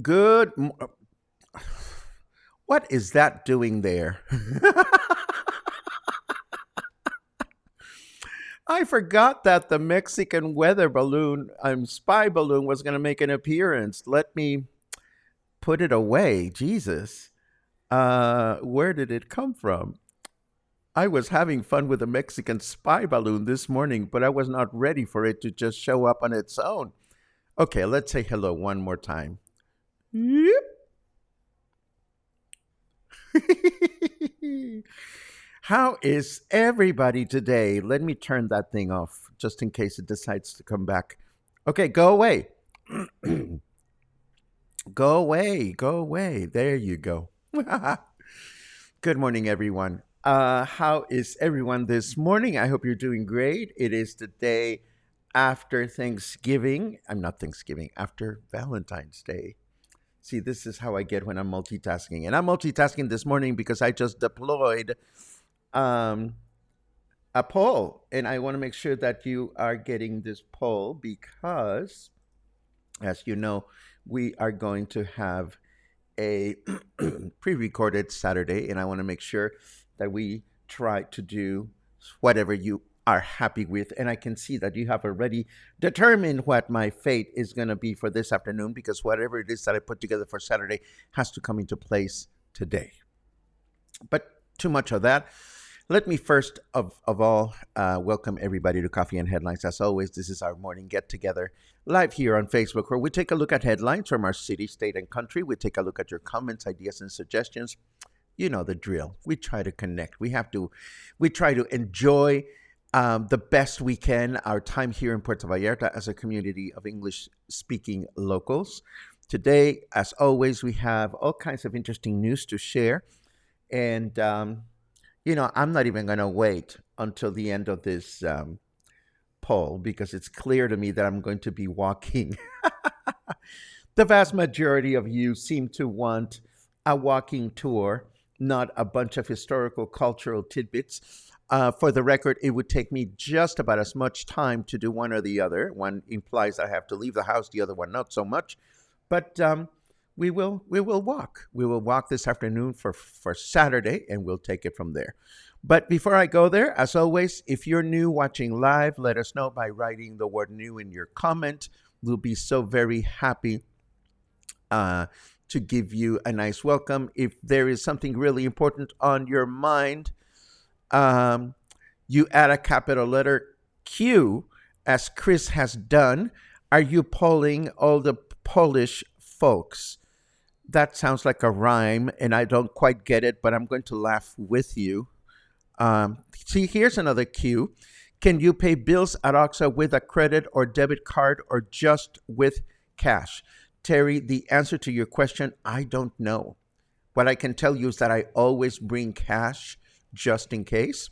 Good. What is that doing there? I forgot that the Mexican weather balloon, spy balloon, was going to make an appearance. Let me put it away. Jesus. Where did it come from? I was having fun with a Mexican spy balloon this morning, but I was not ready for it to just show up on its own. Okay, let's say hello one more time. Yep. How is everybody today? Let me turn that thing off just in case it decides to come back. Okay, go away. Go away. Go away. There you go. Good morning, everyone. How is everyone this morning? I hope you're doing great. It is the day after Thanksgiving. I'm not Thanksgiving, after Valentine's Day. See, this is how I get when I'm multitasking. And I'm multitasking this morning because I just deployed um, a poll. And I want to make sure that you are getting this poll because, as you know, we are going to have a pre recorded Saturday. And I want to make sure that we try to do whatever you are happy with. And I can see that you have already determined what my fate is going to be for this afternoon because whatever it is that I put together for Saturday has to come into place today. But too much of that. Let me first of all welcome everybody to Coffee and Headlines. As always, this is our morning get together live here on Facebook where we take a look at headlines from our city, state, and country. We take a look at your comments, ideas, and suggestions. You know the drill. We try to connect. We try to enjoy the best we can our time here in Puerto Vallarta as a community of English-speaking locals. Today, as always, we have all kinds of interesting news to share. And, I'm not even going to wait until the end of this poll because it's clear to me that I'm going to be walking. The vast majority of you seem to want a walking tour, not a bunch of historical cultural tidbits. For the record, it would take me just about as much time to do one or the other. One implies I have to leave the house, the other one not so much. But we will walk. We will walk this afternoon for Saturday, and we'll take it from there. But before I go there, as always, if you're new watching live, let us know by writing the word new in your comment. We'll be so very happy to give you a nice welcome. If there is something really important on your mind, you add a capital letter Q, as Chris has done. Are you polling all the Polish folks? That sounds like a rhyme, and I don't quite get it, but I'm going to laugh with you. See, here's another Q. Can you pay bills at OXA with a credit or debit card or just with cash? Terry, the answer to your question, I don't know. What I can tell you is that I always bring cash just in case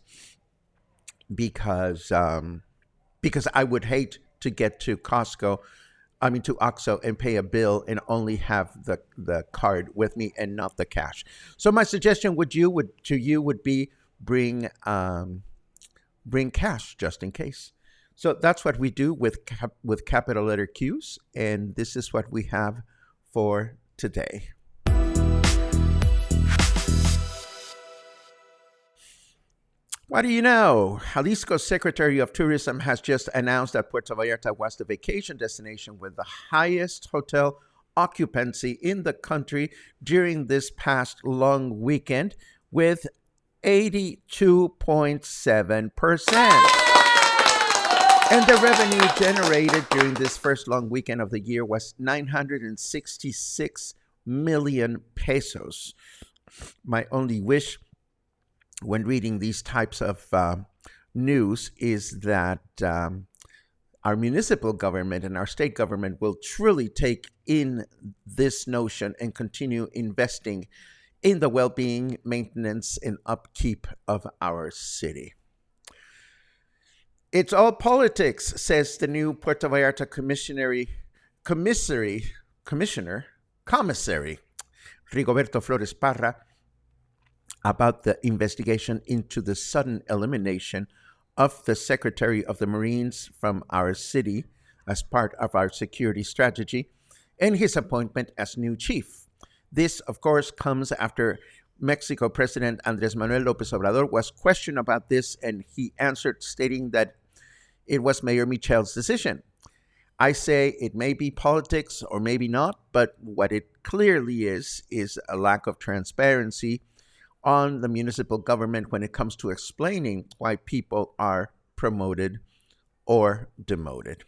because I would hate to get to Costco to OXXO and pay a bill and only have the card with me and not the cash. So my suggestion to you would be bring cash just in case. So that's what we do with capital letter Q's, and this is what we have for today. What do you know? Jalisco's Secretary of Tourism has just announced that Puerto Vallarta was the vacation destination with the highest hotel occupancy in the country during this past long weekend, with 82.7%. And the revenue generated during this first long weekend of the year was 966 million pesos. My only wish when reading these types of news is that our municipal government and our state government will truly take in this notion and continue investing in the well-being, maintenance, and upkeep of our city. It's all politics, says the new Puerto Vallarta commissary Rigoberto Flores Parra about the investigation into the sudden elimination of the Secretary of the Marines from our city as part of our security strategy and his appointment as new chief. This, of course, comes after Mexico President Andrés Manuel López Obrador was questioned about this, and he answered stating that it was Mayor Michel's decision. I say it may be politics or maybe not, but what it clearly is a lack of transparency on the municipal government when it comes to explaining why people are promoted or demoted.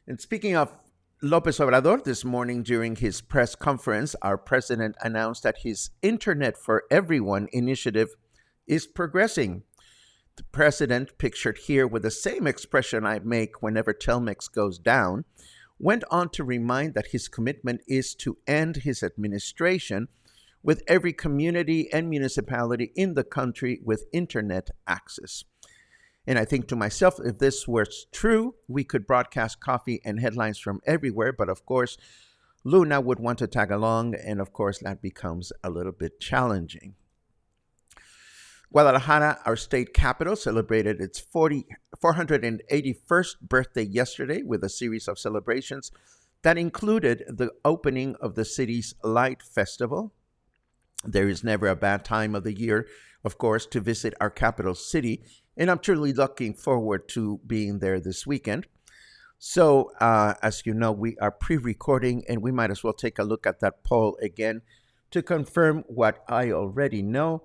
And speaking of López Obrador, this morning during his press conference, our president announced that his Internet for Everyone initiative is progressing. The president, pictured here with the same expression I make whenever Telmex goes down, went on to remind that his commitment is to end his administration with every community and municipality in the country with internet access. And I think to myself, if this were true, we could broadcast coffee and headlines from everywhere. But of course, Luna would want to tag along, and of course, that becomes a little bit challenging. Guadalajara, our state capital, celebrated its 481st birthday yesterday with a series of celebrations that included the opening of the city's Light Festival. There is never a bad time of the year, of course, to visit our capital city, and I'm truly looking forward to being there this weekend. So, as you know, we are pre-recording, and we might as well take a look at that poll again to confirm what I already know,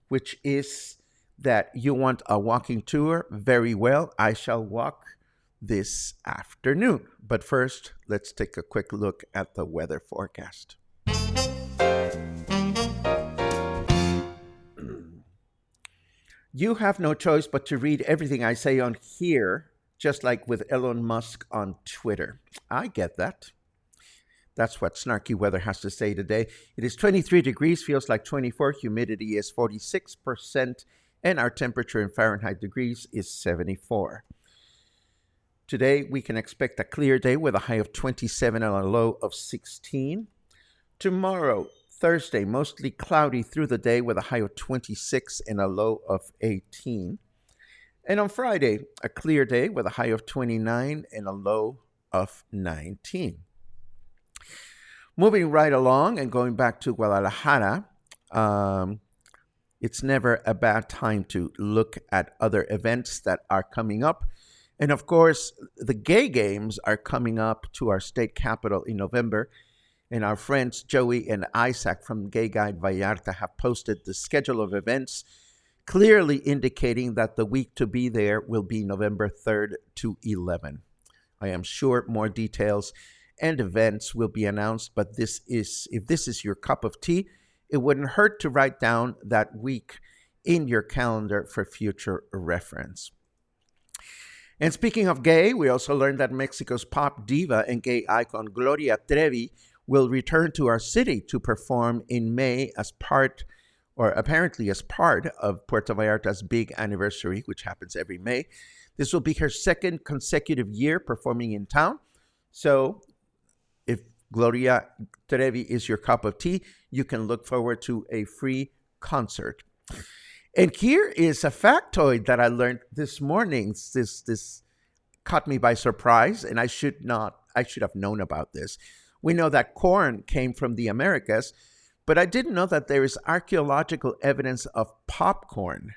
which is that you want a walking tour. Very well, I shall walk this afternoon. But first, let's take a quick look at the weather forecast. You have no choice but to read everything I say on here, just like with Elon Musk on Twitter. I get that. That's what snarky weather has to say today. It is 23 degrees, feels like 24. Humidity is 46%, and our temperature in Fahrenheit degrees is 74. Today, we can expect a clear day with a high of 27 and a low of 16. Tomorrow, Thursday, mostly cloudy through the day with a high of 26 and a low of 18. And on Friday, a clear day with a high of 29 and a low of 19. Moving right along and going back to Guadalajara, it's never a bad time to look at other events that are coming up. And of course, the gay games are coming up to our state capital in November. And our friends Joey and Isaac from Gay Guide Vallarta have posted the schedule of events, clearly indicating that the week to be there will be November 3rd to 11. I am sure more details and events will be announced, but if this is your cup of tea, it wouldn't hurt to write down that week in your calendar for future reference. And speaking of gay, we also learned that Mexico's pop diva and gay icon Gloria Trevi will return to our city to perform in May apparently as part of Puerto Vallarta's big anniversary, which happens every May. This will be her second consecutive year performing in town. So if Gloria Trevi is your cup of tea, you can look forward to a free concert. And here is a factoid that I learned this morning. This caught me by surprise, and I should have known about this. We know that corn came from the Americas, but I didn't know that there is archaeological evidence of popcorn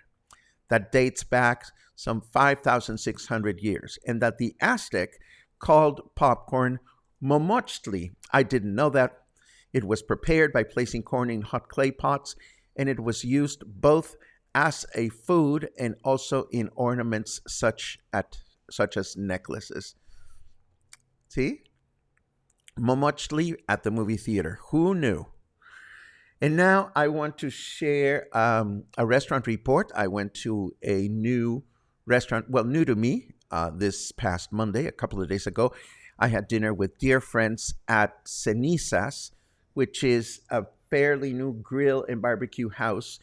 that dates back some 5,600 years, and that the Aztec called popcorn momochtli. I didn't know that. It was prepared by placing corn in hot clay pots, and it was used both as a food and also in ornaments such as necklaces. See? Momochtli at the movie theater. Who knew? And now I want to share a restaurant report. I went to a new restaurant, well, new to me, this past Monday, a couple of days ago. I had dinner with dear friends at Zenizas, which is a fairly new grill and barbecue house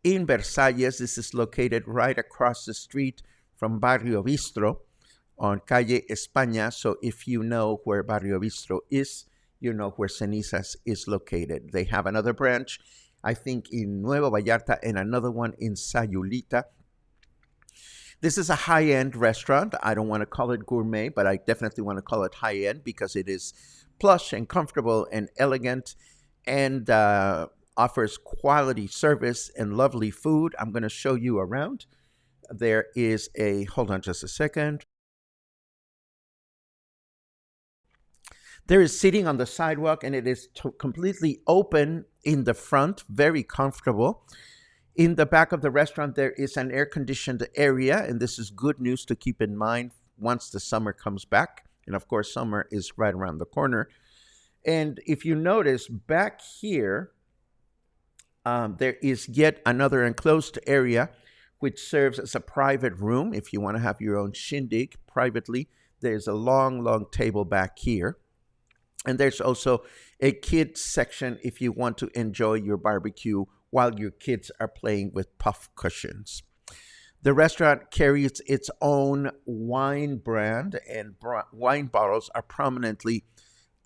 in Versalles. This is located right across the street from Barrio Bistro on Calle España. So if you know where Barrio Bistro is, you know where Zenizas is located. They have another branch, I think, in Nuevo Vallarta and another one in Sayulita. This is a high-end restaurant. I don't want to call it gourmet, but I definitely want to call it high-end because it is plush and comfortable and elegant and offers quality service and lovely food. I'm going to show you around. There is hold on just a second. There is seating on the sidewalk, and it is completely open in the front, very comfortable. In the back of the restaurant, there is an air-conditioned area, and this is good news to keep in mind once the summer comes back. And of course, summer is right around the corner. And if you notice back here, there is yet another enclosed area which serves as a private room. If you want to have your own shindig privately, there's a long, long table back here. And there's also a kids section if you want to enjoy your barbecue while your kids are playing with puff cushions. The restaurant carries its own wine brand, and wine bottles are prominently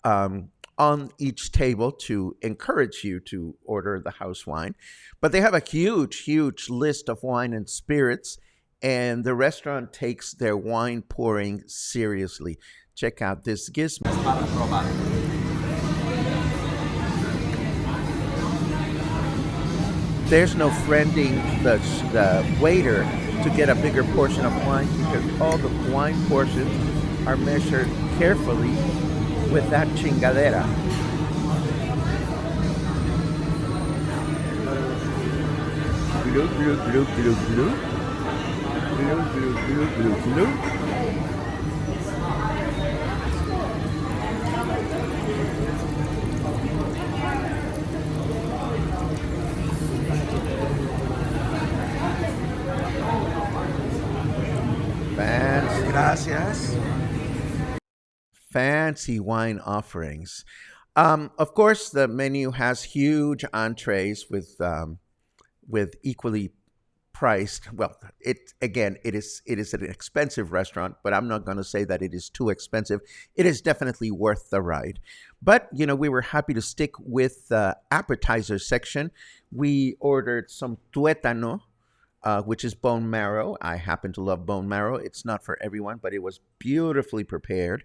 on each table to encourage you to order the house wine. But they have a huge, huge list of wine and spirits, and the restaurant takes their wine pouring seriously. Check out this gizmo. There's no friending the waiter to get a bigger portion of wine because all the wine portions are measured carefully with that chingadera. Glue, glue, glue, glue, glue. Glue, glue, glue, glue, glue. Gracias. Fancy wine offerings. Of course, the menu has huge entrees with equally priced. Well, it is an expensive restaurant, but I'm not going to say that it is too expensive. It is definitely worth the ride. But we were happy to stick with the appetizer section. We ordered some tuétano, which is bone marrow. I happen to love bone marrow. It's not for everyone, but it was beautifully prepared.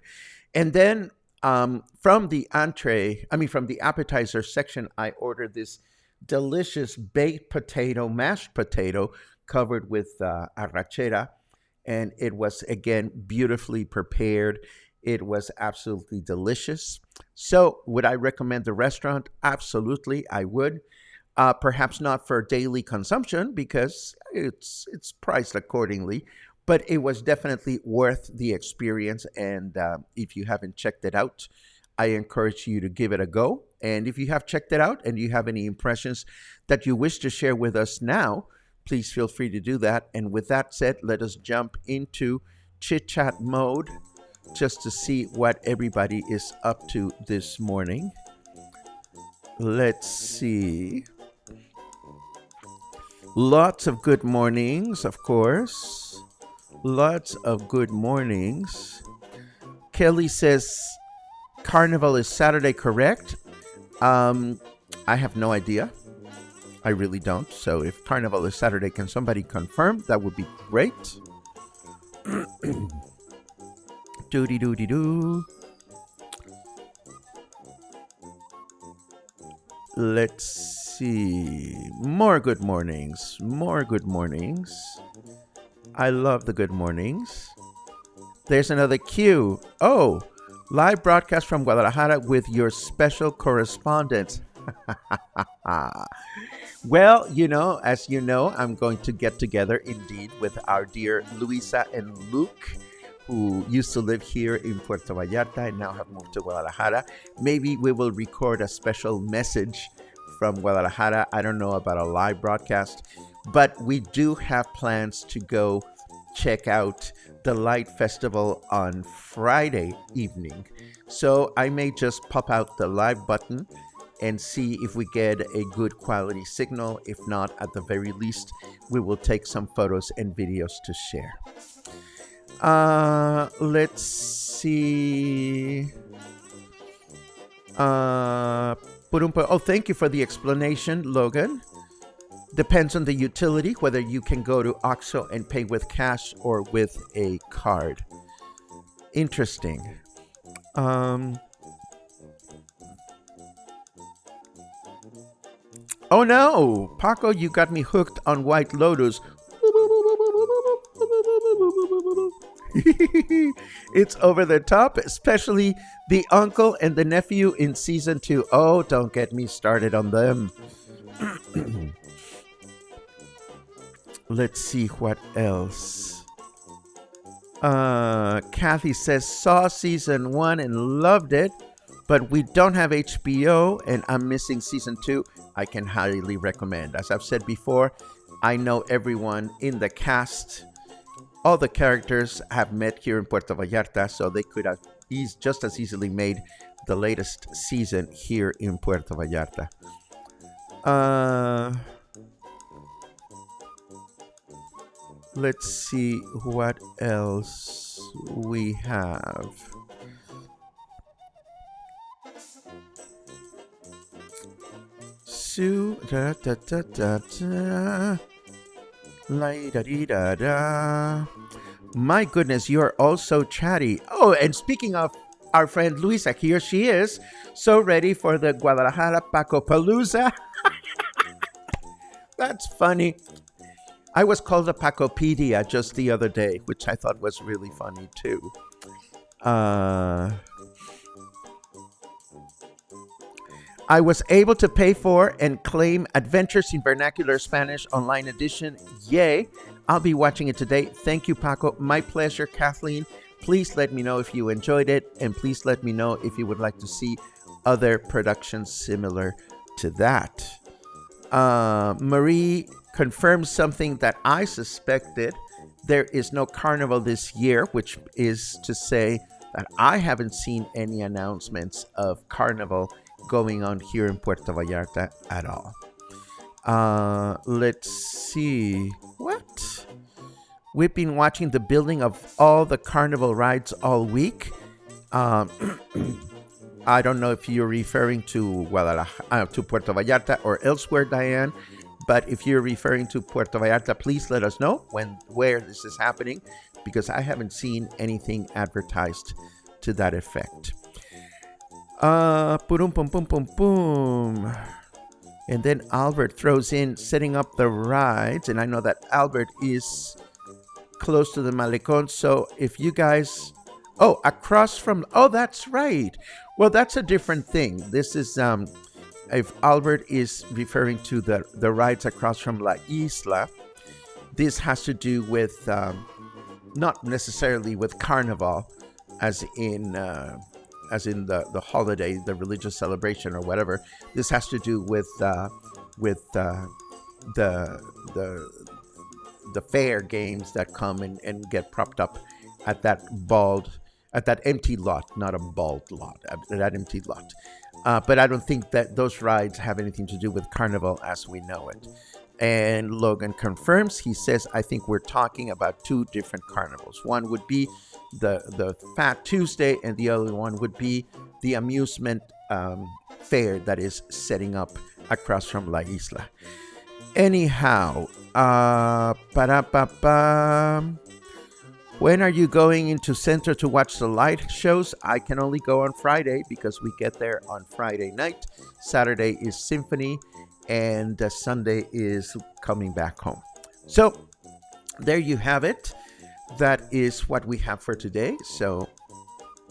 And then from the appetizer section, I ordered this delicious baked potato, mashed potato, covered with arrachera. And it was, again, beautifully prepared. It was absolutely delicious. So would I recommend the restaurant? Absolutely, I would. Perhaps not for daily consumption because it's priced accordingly, but it was definitely worth the experience. And if you haven't checked it out, I encourage you to give it a go. And if you have checked it out and you have any impressions that you wish to share with us now, please feel free to do that. And with that said, let us jump into chit chat mode just to see what everybody is up to this morning. Let's see. Lots of good mornings, of course. Lots of good mornings. Kelly says, Carnival is Saturday, correct? I have no idea. I really don't. So if Carnival is Saturday, can somebody confirm? That would be great. Doody doody doo. Let's see. More good mornings. More good mornings. I love the good mornings. There's another cue. Oh, live broadcast from Guadalajara with your special correspondent. Well, as you know, I'm going to get together indeed with our dear Luisa and Luke, who used to live here in Puerto Vallarta and now have moved to Guadalajara. Maybe we will record a special message from Guadalajara. I don't know about a live broadcast, but we do have plans to go check out the Light Festival on Friday evening. So I may just pop out the live button and see if we get a good quality signal. If not, at the very least, we will take some photos and videos to share. Let's see. Oh, thank you for the explanation, Logan. Depends on the utility, whether you can go to OXXO and pay with cash or with a card. Interesting. Oh no, Paco, you got me hooked on White Lotus. It's over the top, especially the uncle and the nephew in season 2. Oh, don't get me started on them. Let's see what else. Kathy says, saw season 1 and loved it, but we don't have HBO and I'm missing season 2. I can highly recommend. As I've said before, I know everyone in the cast. All the characters have met here in Puerto Vallarta, so they could have just as easily made the latest season here in Puerto Vallarta. Let's see what else we have. Da da da da da. La da dee da da. My goodness, you are all so chatty. Oh, and speaking of our friend Luisa, here she is, so ready for the Guadalajara Paco Palooza. That's funny. I was called a Pacopedia just the other day, which I thought was really funny too. I was able to pay for and claim Adventures in Vernacular Spanish online edition. Yay! I'll be watching it today. Thank you, Paco. My pleasure, Kathleen. Please let me know if you enjoyed it, and please let me know if you would like to see other productions similar to that. Marie confirms something that I suspected. There is no carnival this year, which is to say that I haven't seen any announcements of carnival going on here in Puerto Vallarta at all. Let's see. What? We've been watching the building of all the carnival rides all week. I don't know if you're referring to Guadalajara, to Puerto Vallarta or elsewhere, Diane. But if you're referring to Puerto Vallarta, please let us know where this is happening, because I haven't seen anything advertised to that effect. Pum pum pum pum pum. And then Albert throws in setting up the rides, and I know that Albert is close to the Malecon. So if you guys, across from, that's right. Well, that's a different thing. This is if Albert is referring to the rides across from La Isla, this has to do with not necessarily with Carnival, as in the holiday, the religious celebration or whatever. This has to do with the fair games that come and get propped up at that empty lot, not a bald lot, that empty lot. But I don't think that those rides have anything to do with Carnival as we know it. And Logan confirms. He says, I think we're talking about two different carnivals. One would be the Fat Tuesday, and the other one would be the amusement fair that is setting up across from La Isla. Anyhow, pa-da-pa-pa. When are you going into Center to watch the light shows? I can only go on Friday because we get there on Friday night. Saturday is symphony, and Sunday is coming back home. So there you have it. That is what we have for today. So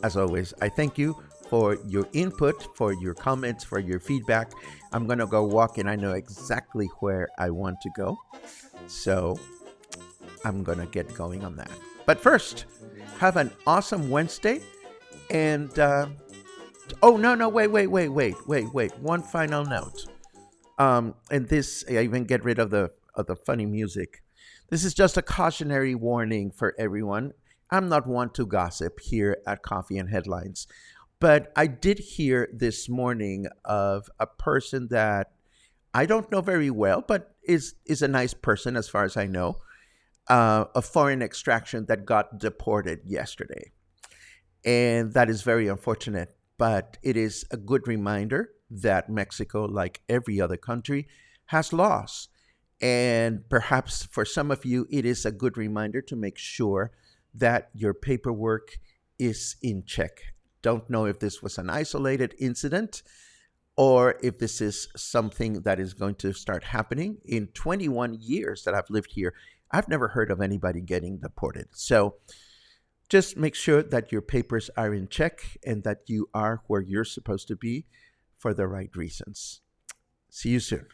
as always, I thank you for your input, for your comments, for your feedback. I'm going to go walk and I know exactly where I want to go. So I'm going to get going on that. But first, have an awesome Wednesday. And, wait. One final note. And this, I even get rid of the funny music. This is just a cautionary warning for everyone. I'm not one to gossip here at Coffee and Headlines, but I did hear this morning of a person that I don't know very well, but is a nice person as far as I know, of foreign extraction that got deported yesterday. And that is very unfortunate, but it is a good reminder that Mexico, like every other country, has laws. And perhaps for some of you, it is a good reminder to make sure that your paperwork is in check. Don't know if this was an isolated incident or if this is something that is going to start happening. In 21 years that I've lived here, I've never heard of anybody getting deported. So just make sure that your papers are in check and that you are where you're supposed to be for the right reasons. See you soon.